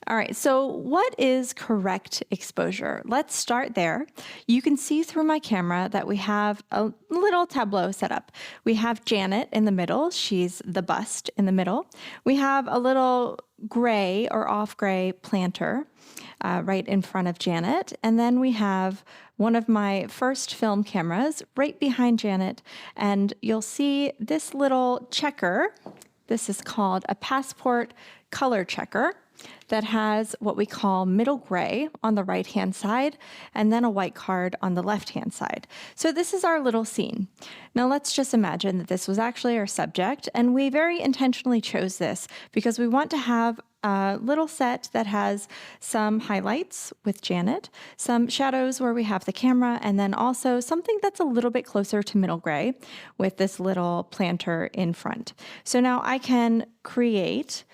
All right, so what is correct exposure? Let's start there. You can see through my camera that we have a little tableau set up. We have Janet in the middle. She's the bust in the middle. We have a little gray or off gray planter right in front of Janet. And then we have one of my first film cameras right behind Janet. And you'll see this little checker. This is called a passport color checker that has what we call middle gray on the right-hand side and then a white card on the left-hand side. So this is our little scene. Now let's just imagine that this was actually our subject, and we very intentionally chose this because we want to have a little set that has some highlights with Janet, some shadows where we have the camera, and then also something that's a little bit closer to middle gray with this little planter in front. So now I can create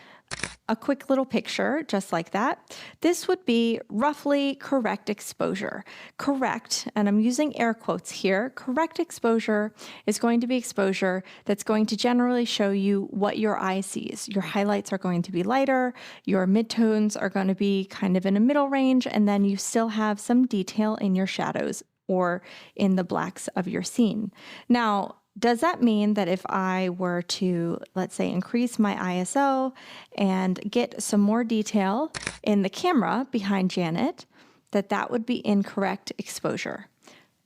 a quick little picture just like that. This would be roughly correct exposure. Correct, and I'm using air quotes here, correct exposure is going to be exposure that's going to generally show you what your eye sees. Your highlights are going to be lighter, your midtones are going to be kind of in a middle range, and then you still have some detail in your shadows or in the blacks of your scene. Now, does that mean that if I were to, let's say, increase my ISO and get some more detail in the camera behind Janet, that would be incorrect exposure?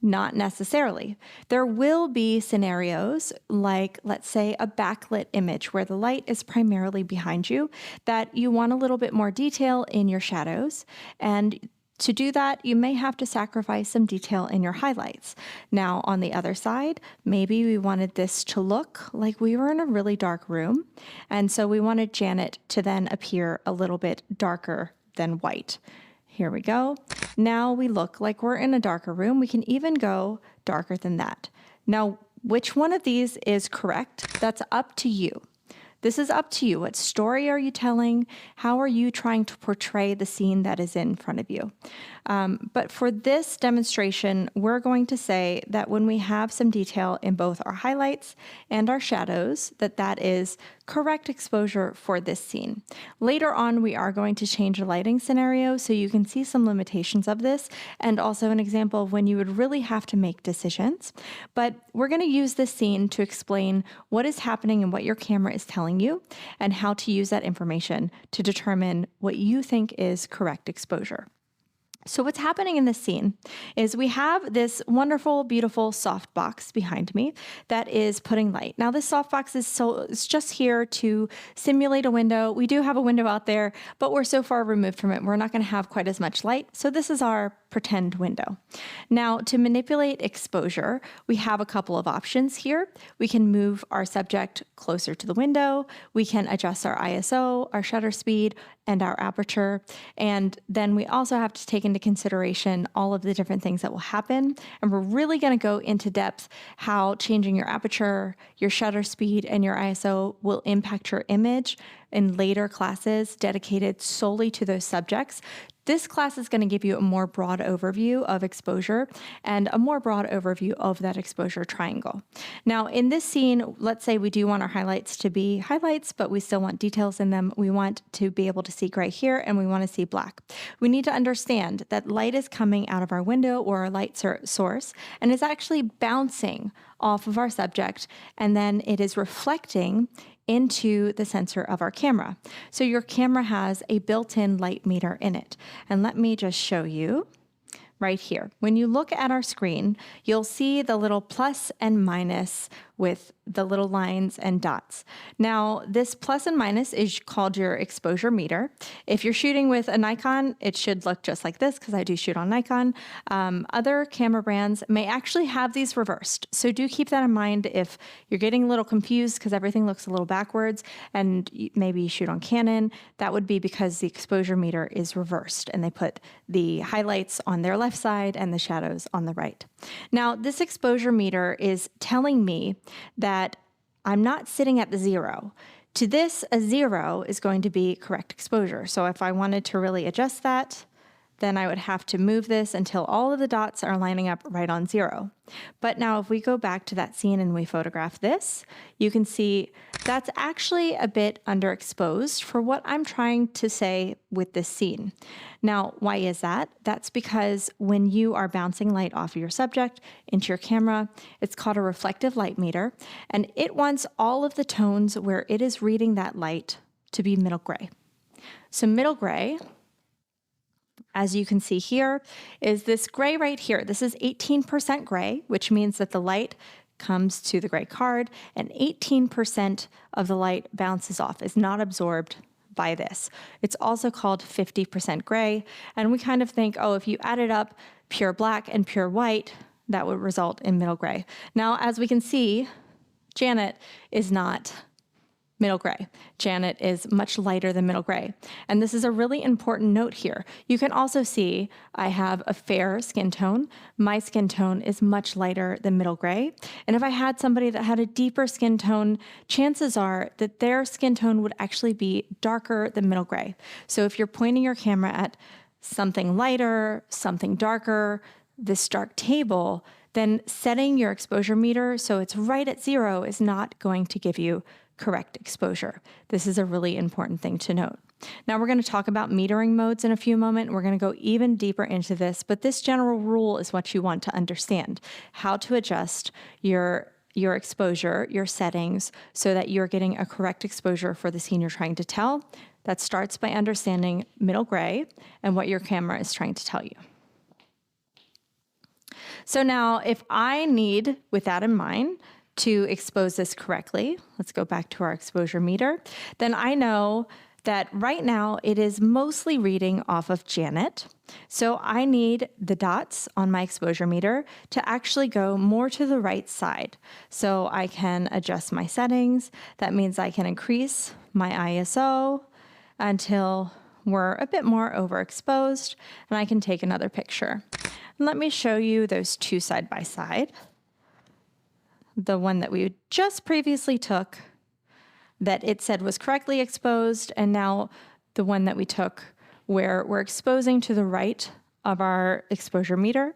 Not necessarily. There will be scenarios like, let's say, a backlit image where the light is primarily behind you, that you want a little bit more detail in your shadows, and to do that, you may have to sacrifice some detail in your highlights. Now, on the other side, maybe we wanted this to look like we were in a really dark room, and so we wanted Janet to then appear a little bit darker than white. Here we go. Now we look like we're in a darker room. We can even go darker than that. Now, which one of these is correct? That's up to you. This is up to you. What story are you telling? How are you trying to portray the scene that is in front of you? But for this demonstration, we're going to say that when we have some detail in both our highlights and our shadows, that is correct exposure for this scene. Later on, we are going to change the lighting scenario so you can see some limitations of this, and also an example of when you would really have to make decisions. But we're going to use this scene to explain what is happening and what your camera is telling you, and how to use that information to determine what you think is correct exposure. So what's happening in this scene is we have this wonderful, beautiful softbox behind me that is putting light. Now this softbox it's just here to simulate a window. We do have a window out there, but we're so far removed from it, we're not going to have quite as much light. So this is our pretend window. Now to manipulate exposure, we have a couple of options here. We can move our subject closer to the window. We can adjust our ISO, our shutter speed, and our aperture. And then we also have to take into consideration all of the different things that will happen. And we're really going to go into depth how changing your aperture, your shutter speed, and your ISO will impact your image in later classes dedicated solely to those subjects. This class is going to give you a more broad overview of exposure and a more broad overview of that exposure triangle. Now, in this scene, let's say we do want our highlights to be highlights, but we still want details in them. We want to be able to see gray here, and we want to see black. We need to understand that light is coming out of our window or our light source, and is actually bouncing off of our subject, and then it is reflecting into the sensor of our camera. So your camera has a built-in light meter in it. And let me just show you right here. When you look at our screen, you'll see the little plus and minus with the little lines and dots. Now, this plus and minus is called your exposure meter. If you're shooting with a Nikon, it should look just like this because I do shoot on Nikon. Other camera brands may actually have these reversed. So do keep that in mind if you're getting a little confused because everything looks a little backwards and maybe you shoot on Canon. That would be because the exposure meter is reversed and they put the highlights on their left side and the shadows on the right. Now, this exposure meter is telling me that I'm not sitting at the 0. To this, a 0 is going to be correct exposure. So if I wanted to really adjust that, then I would have to move this until all of the dots are lining up right on 0. But now if we go back to that scene and we photograph this, you can see that's actually a bit underexposed for what I'm trying to say with this scene. Now, why is that? That's because when you are bouncing light off of your subject into your camera, it's called a reflective light meter, and it wants all of the tones where it is reading that light to be middle gray. So middle gray, as you can see here, is this gray right here. This is 18% gray, which means that the light comes to the gray card and 18% of the light bounces off, is not absorbed by this. It's also called 50% gray, and we kind of think, oh, if you added up pure black and pure white, that would result in middle gray. Now, as we can see, Janet is not middle gray. Janet is much lighter than middle gray. And this is a really important note here. You can also see I have a fair skin tone. My skin tone is much lighter than middle gray. And if I had somebody that had a deeper skin tone, chances are that their skin tone would actually be darker than middle gray. So if you're pointing your camera at something lighter, something darker, this dark table, then setting your exposure meter so it's right at 0 is not going to give you correct exposure. This is a really important thing to note. Now we're going to talk about metering modes in a few moments. We're going to go even deeper into this, but this general rule is what you want to understand, how to adjust your exposure, your settings, so that you're getting a correct exposure for the scene you're trying to tell. That starts by understanding middle gray and what your camera is trying to tell you. So now if I need, with that in mind, to expose this correctly, let's go back to our exposure meter, then I know that right now it is mostly reading off of Janet. So I need the dots on my exposure meter to actually go more to the right side. So I can adjust my settings. That means I can increase my ISO until we're a bit more overexposed, and I can take another picture. And let me show you those two side by side. The one that we just previously took that it said was correctly exposed, and now the one that we took where we're exposing to the right of our exposure meter,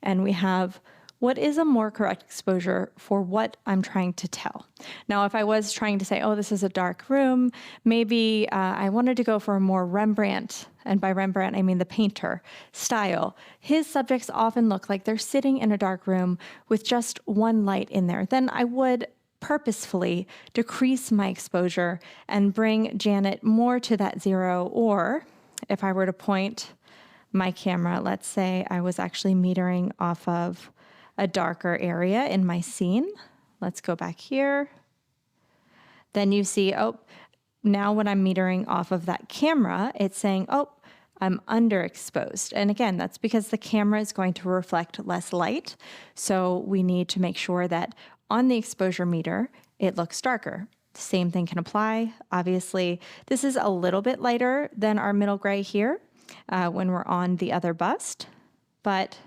and we have what is a more correct exposure for what I'm trying to tell. Now, if I was trying to say, oh, this is a dark room, maybe I wanted to go for a more Rembrandt, and by Rembrandt, I mean the painter style. His subjects often look like they're sitting in a dark room with just one light in there. Then I would purposefully decrease my exposure and bring Janet more to that 0, or if I were to point my camera, let's say I was actually metering off of a darker area in my scene. Let's go back here. Then you see, oh, now when I'm metering off of that camera, it's saying, oh, I'm underexposed. And again, that's because the camera is going to reflect less light. So we need to make sure that on the exposure meter, it looks darker. The same thing can apply. Obviously, this is a little bit lighter than our middle gray here when we're on the other bust, but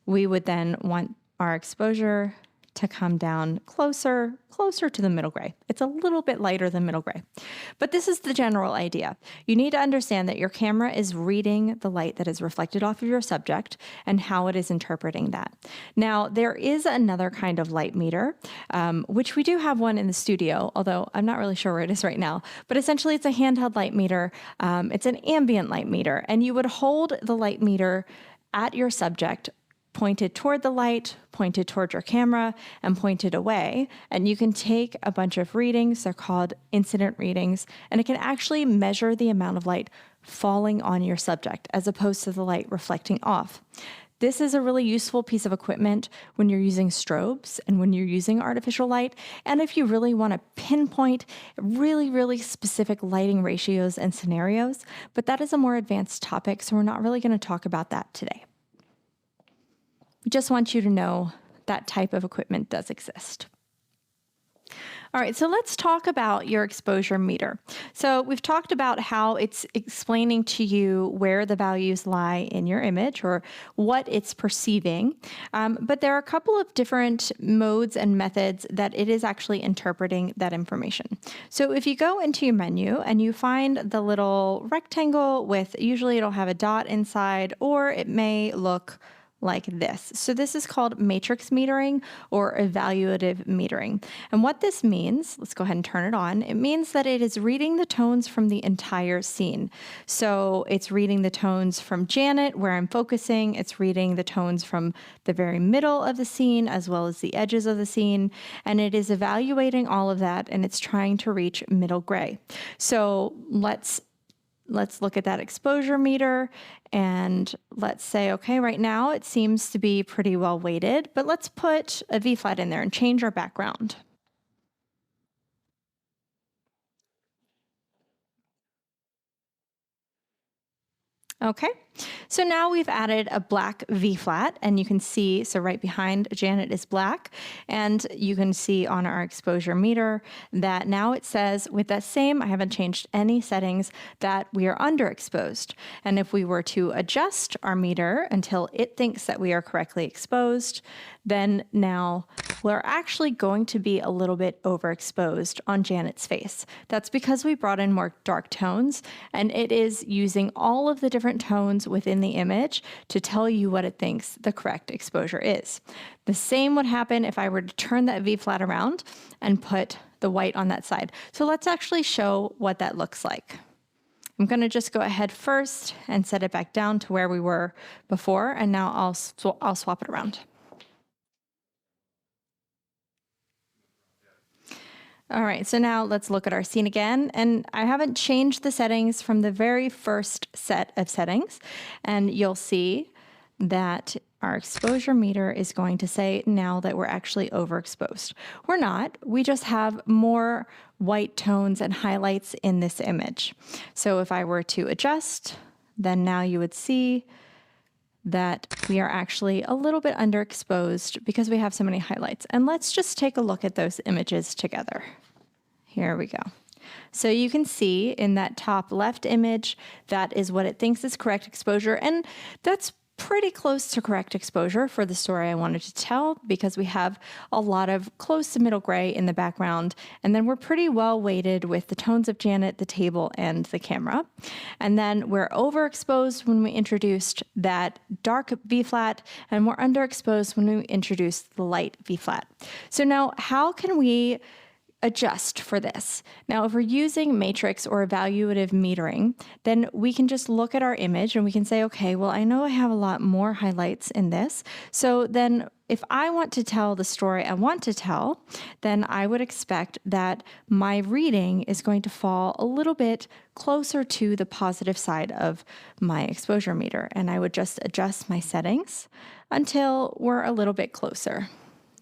we would then want our exposure to come down closer to the middle gray. It's a little bit lighter than middle gray. But this is the general idea. You need to understand that your camera is reading the light that is reflected off of your subject and how it is interpreting that. Now, there is another kind of light meter, which we do have one in the studio, although I'm not really sure where it is right now. But essentially, it's a handheld light meter. It's an ambient light meter, and you would hold the light meter at your subject pointed toward the light, pointed toward your camera, and pointed away. And you can take a bunch of readings, they're called incident readings, and it can actually measure the amount of light falling on your subject as opposed to the light reflecting off. This is a really useful piece of equipment when you're using strobes and when you're using artificial light, and if you really want to pinpoint really specific lighting ratios and scenarios, but that is a more advanced topic, so we're not really going to talk about that today. Just want you to know that type of equipment does exist. All right, so let's talk about your exposure meter. So we've talked about how it's explaining to you where the values lie in your image or what it's perceiving. But there are a couple of different modes and methods that it is actually interpreting that information. So if you go into your menu and you find the little rectangle with, usually it'll have a dot inside, or it may look like this. So this is called matrix metering or evaluative metering. And what this means, let's go ahead and turn it on. It means that it is reading the tones from the entire scene. So it's reading the tones from Janet, where I'm focusing. It's reading the tones from the very middle of the scene, as well as the edges of the scene. And it is evaluating all of that, and it's trying to reach middle gray. So let's look at that exposure meter and let's say, okay, right now it seems to be pretty well weighted, but let's put a V flat in there and change our background. Okay, so now we've added a black V flat, and you can see, so right behind Janet is black, and you can see on our exposure meter that now it says with that same, I haven't changed any settings, that we are underexposed. And if we were to adjust our meter until it thinks that we are correctly exposed, then now we're actually going to be a little bit overexposed on Janet's face. That's because we brought in more dark tones, and it is using all of the different tones within the image to tell you what it thinks the correct exposure is. The same would happen if I were to turn that V flat around and put the white on that side. So let's actually show what that looks like. I'm going to just go ahead first and set it back down to where we were before, and now I'll swap it around. All right, so now let's look at our scene again. And I haven't changed the settings from the very first set of settings. And you'll see that our exposure meter is going to say now that we're actually overexposed. We're not, we just have more white tones and highlights in this image. So if I were to adjust, then now you would see that we are actually a little bit underexposed because we have so many highlights. And let's just take a look at those images together. Here we go. So you can see in that top left image, that is what it thinks is correct exposure. And that's pretty close to correct exposure for the story I wanted to tell, because we have a lot of close to middle gray in the background, and then we're pretty well weighted with the tones of Janet, the table, and the camera. And then we're overexposed when we introduced that dark V flat, and we're underexposed when we introduced the light V flat. So now how can we adjust for this? Now, if we're using matrix or evaluative metering, then we can just look at our image and we can say, okay, well, I know I have a lot more highlights in this. So then if I want to tell the story I want to tell, then I would expect that my reading is going to fall a little bit closer to the positive side of my exposure meter. And I would just adjust my settings until we're a little bit closer.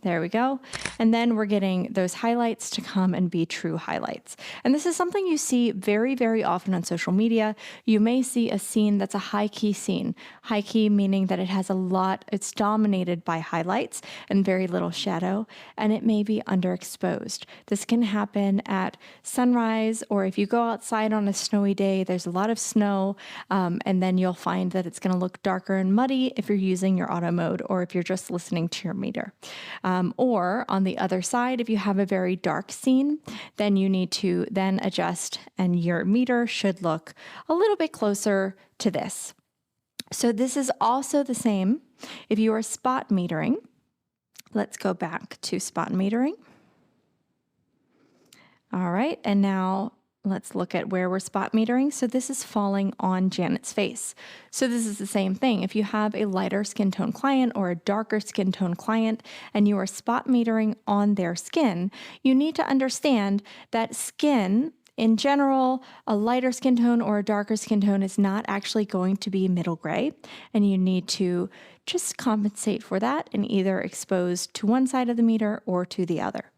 There we go. And then we're getting those highlights to come and be true highlights. And this is something you see very, very often on social media. You may see a scene that's a high key scene. High key meaning that it has a lot, it's dominated by highlights and very little shadow, and it may be underexposed. This can happen at sunrise, or if you go outside on a snowy day, there's a lot of snow, and then you'll find that it's going to look darker and muddy if you're using your auto mode or if you're just listening to your meter. Or on the other side, if you have a very dark scene, then you need to then adjust, and your meter should look a little bit closer to this. So this is also the same if you are spot metering. Let's go back to spot metering. All right, and now let's look at where we're spot metering. So this is falling on Janet's face. So this is the same thing. If you have a lighter skin tone client or a darker skin tone client and you are spot metering on their skin, you need to understand that skin, in general, a lighter skin tone or a darker skin tone is not actually going to be middle gray, and you need to just compensate for that and either expose to one side of the meter or to the other.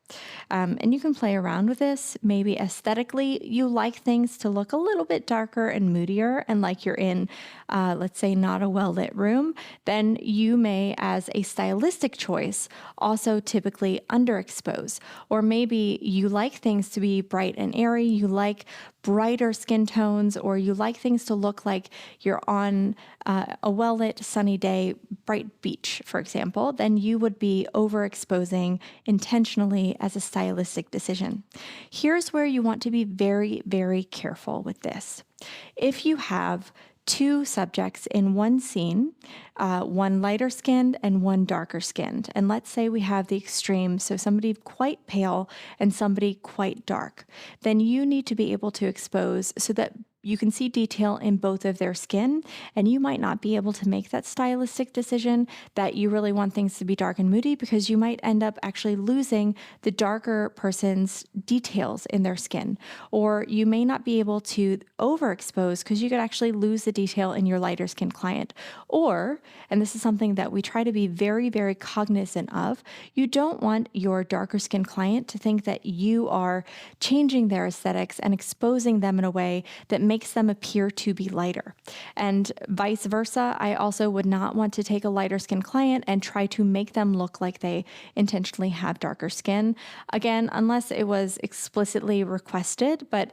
And you can play around with this. Maybe aesthetically, you like things to look a little bit darker and moodier and like you're in, let's say, not a well-lit room. Then you may, as a stylistic choice, also typically underexpose. Or maybe you like things to be bright and airy, you like brighter skin tones, or you like things to look like you're on a well-lit sunny day, bright beach, for example, then you would be overexposing intentionally as a stylistic decision. Here's where you want to be very, very careful with this. If you have two subjects in one scene, one lighter skinned and one darker skinned. And let's say we have the extreme, so somebody quite pale and somebody quite dark. Then you need to be able to expose so that you can see detail in both of their skin, and you might not be able to make that stylistic decision that you really want things to be dark and moody, because you might end up actually losing the darker person's details in their skin. Or you may not be able to overexpose because you could actually lose the detail in your lighter skin client. Or, and this is something that we try to be very, very cognizant of, you don't want your darker skin client to think that you are changing their aesthetics and exposing them in a way that makes them appear to be lighter. And vice versa, I also would not want to take a lighter skin client and try to make them look like they intentionally have darker skin. Again, unless it was explicitly requested, but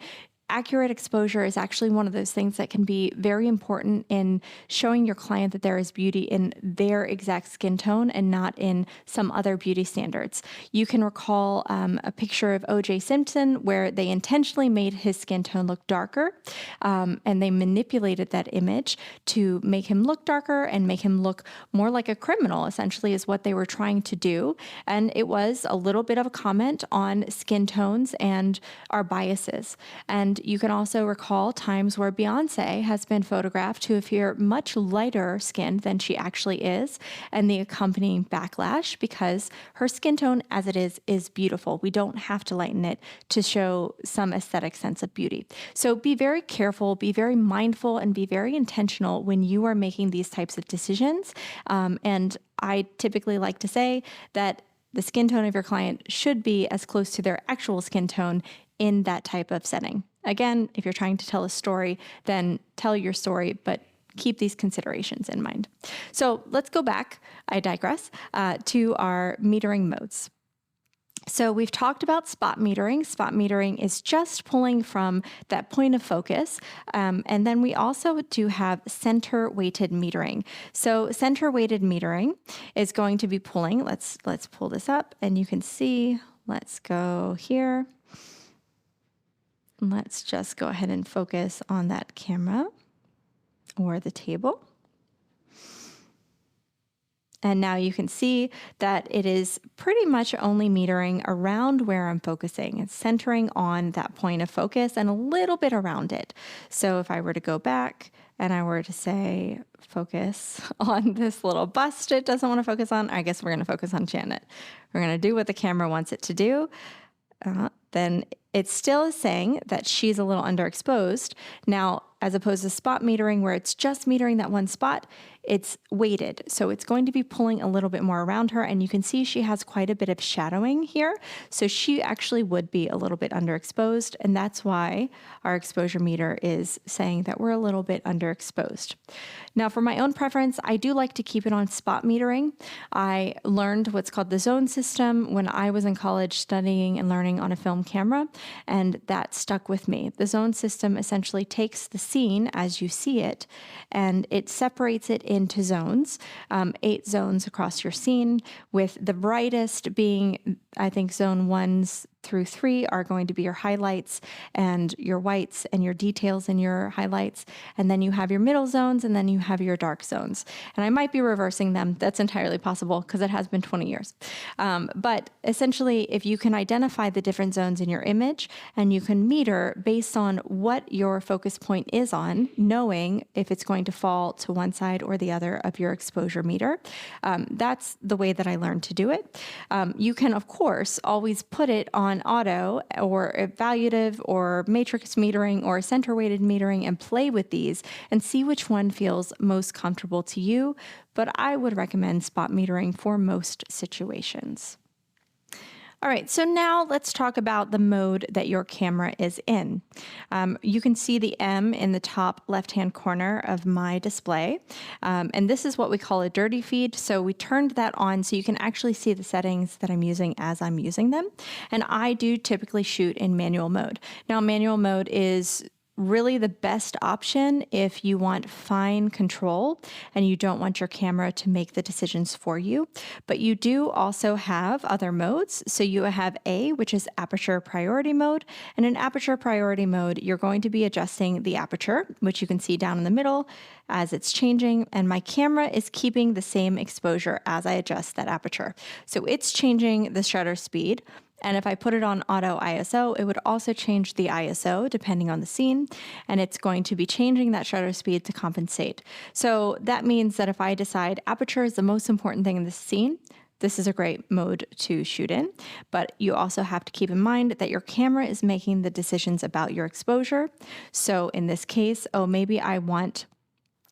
accurate exposure is actually one of those things that can be very important in showing your client that there is beauty in their exact skin tone and not in some other beauty standards. You can recall a picture of O.J. Simpson where they intentionally made his skin tone look darker, and they manipulated that image to make him look darker and make him look more like a criminal, essentially, is what they were trying to do. And it was a little bit of a comment on skin tones and our biases. And you can also recall times where Beyonce has been photographed to appear much lighter skinned than she actually is, and the accompanying backlash because her skin tone as it is beautiful. We don't have to lighten it to show some aesthetic sense of beauty. So be very careful, be very mindful, and be very intentional when you are making these types of decisions. And I typically like to say that the skin tone of your client should be as close to their actual skin tone in that type of setting. Again, if you're trying to tell a story, then tell your story, but keep these considerations in mind. So let's go back, I digress, to our metering modes. So we've talked about spot metering. Spot metering is just pulling from that point of focus. And then we also do have center weighted metering. So center weighted metering is going to be pulling, let's pull this up and you can see, let's go here. Let's just go ahead and focus on that camera or the table. And now you can see that it is pretty much only metering around where I'm focusing. It's centering on that point of focus and a little bit around it. So if I were to go back and I were to say, focus on this little bust it doesn't want to focus on, I guess we're going to focus on Janet. We're going to do what the camera wants it to do. Then it still is saying that she's a little underexposed. Now, as opposed to spot metering where it's just metering that one spot, it's weighted. So it's going to be pulling a little bit more around her, and you can see she has quite a bit of shadowing here. So she actually would be a little bit underexposed, and that's why our exposure meter is saying that we're a little bit underexposed. Now, for my own preference, I do like to keep it on spot metering. I learned what's called the zone system when I was in college studying and learning on a film camera, and that stuck with me. The zone system essentially takes the scene as you see it, and it separates it into zones, 8 zones across your scene, with the brightest being, I think, zone 1s through 3 are going to be your highlights and your whites and your details in your highlights. And then you have your middle zones, and then you have your dark zones. And I might be reversing them. That's entirely possible because it has been 20 years. But essentially, if you can identify the different zones in your image and you can meter based on what your focus point is on, knowing if it's going to fall to one side or the other of your exposure meter, that's the way that I learned to do it. You can, of course, always put it on auto or evaluative or matrix metering or center weighted metering and play with these and see which one feels most comfortable to you. But I would recommend spot metering for most situations. All right, so now let's talk about the mode that your camera is in. You can see the M in the top left-hand corner of my display, and this is what we call a dirty feed. So we turned that on so you can actually see the settings that I'm using as I'm using them. And I do typically shoot in manual mode. Now, manual mode is really the best option if you want fine control and you don't want your camera to make the decisions for you. But you do also have other modes. So you have A, which is aperture priority mode. And in aperture priority mode, you're going to be adjusting the aperture, which you can see down in the middle as it's changing. And my camera is keeping the same exposure as I adjust that aperture. So it's changing the shutter speed. And if I put it on auto ISO, it would also change the ISO depending on the scene, and it's going to be changing that shutter speed to compensate. So that means that if I decide aperture is the most important thing in this scene, this is a great mode to shoot in, but you also have to keep in mind that your camera is making the decisions about your exposure. So in this case, maybe I want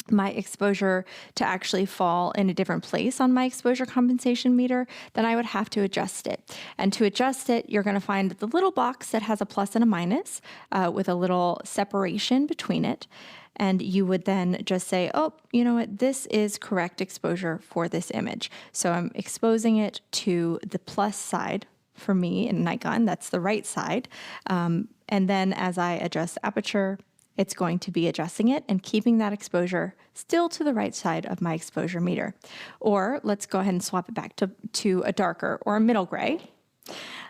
my exposure to actually fall in a different place on my exposure compensation meter, then I would have to adjust it. And to adjust it, you're going to find the little box that has a plus and a minus with a little separation between it. And you would then just say, oh, you know what, this is correct exposure for this image. So I'm exposing it to the plus side. For me in Nikon, that's the right side. And then as I adjust aperture, it's going to be adjusting it and keeping that exposure still to the right side of my exposure meter. Or let's go ahead and swap it back to a darker or a middle gray.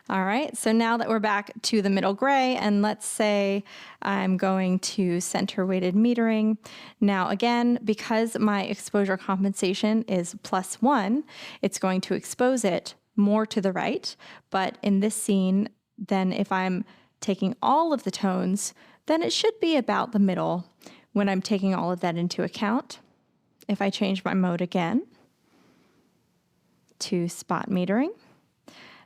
All right, so now that we're back to the middle gray, and let's say I'm going to center weighted metering. Now again, because my exposure compensation is +1, it's going to expose it more to the right. But in this scene, then if I'm taking all of the tones, then it should be about the middle when I'm taking all of that into account. If I change my mode again to spot metering,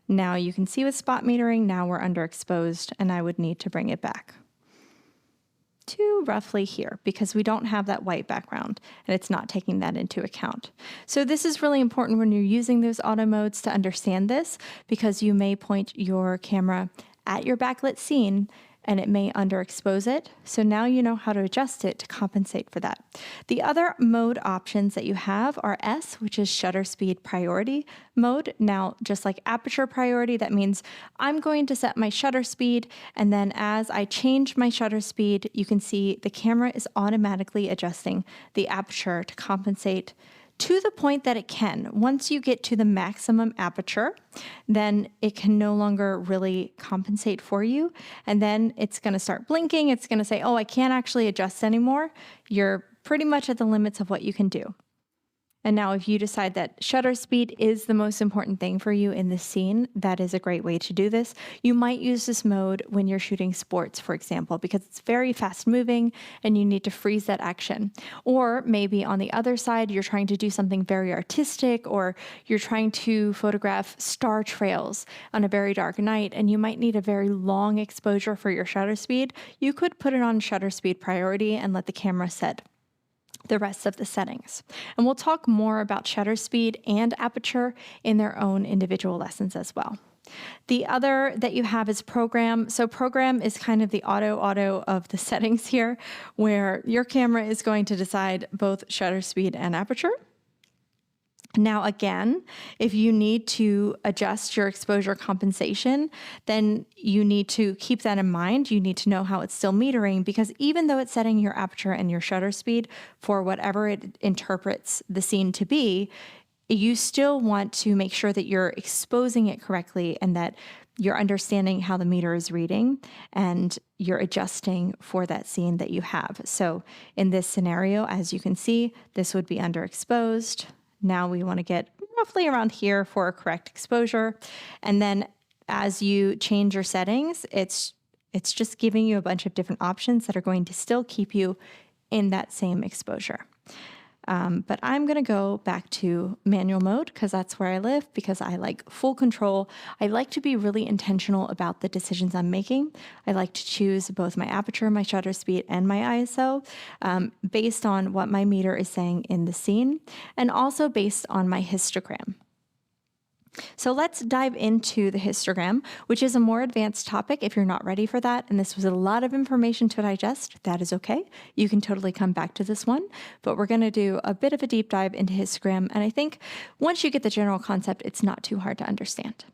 now you can see with spot metering, now we're underexposed and I would need to bring it back to roughly here because we don't have that white background and it's not taking that into account. So this is really important when you're using those auto modes to understand this, because you may point your camera at your backlit scene and it may underexpose it. So now you know how to adjust it to compensate for that. The other mode options that you have are S, which is shutter speed priority mode. Now, just like aperture priority, that means I'm going to set my shutter speed, and then as I change my shutter speed, you can see the camera is automatically adjusting the aperture to compensate to the point that it can. Once you get to the maximum aperture, then it can no longer really compensate for you. And then it's going to start blinking. It's going to say, oh, I can't actually adjust anymore. You're pretty much at the limits of what you can do. And now if you decide that shutter speed is the most important thing for you in this scene, that is a great way to do this. You might use this mode when you're shooting sports, for example, because it's very fast moving and you need to freeze that action. Or maybe on the other side, you're trying to do something very artistic, or you're trying to photograph star trails on a very dark night and you might need a very long exposure for your shutter speed. You could put it on shutter speed priority and let the camera set the rest of the settings. And we'll talk more about shutter speed and aperture in their own individual lessons as well. The other that you have is program. So program is kind of the auto of the settings here, where your camera is going to decide both shutter speed and aperture. Now, again, if you need to adjust your exposure compensation, then you need to keep that in mind. You need to know how it's still metering, because even though it's setting your aperture and your shutter speed for whatever it interprets the scene to be, you still want to make sure that you're exposing it correctly and that you're understanding how the meter is reading and you're adjusting for that scene that you have. So in this scenario, as you can see, this would be underexposed. Now we want to get roughly around here for a correct exposure. And then as you change your settings, it's just giving you a bunch of different options that are going to still keep you in that same exposure. But I'm going to go back to manual mode because that's where I live, because I like full control. I like to be really intentional about the decisions I'm making. I like to choose both my aperture, my shutter speed, and my ISO based on what my meter is saying in the scene, and also based on my histogram. So let's dive into the histogram, which is a more advanced topic if you're not ready for that. And this was a lot of information to digest. That is okay. You can totally come back to this one, but we're going to do a bit of a deep dive into histogram. And I think once you get the general concept, it's not too hard to understand.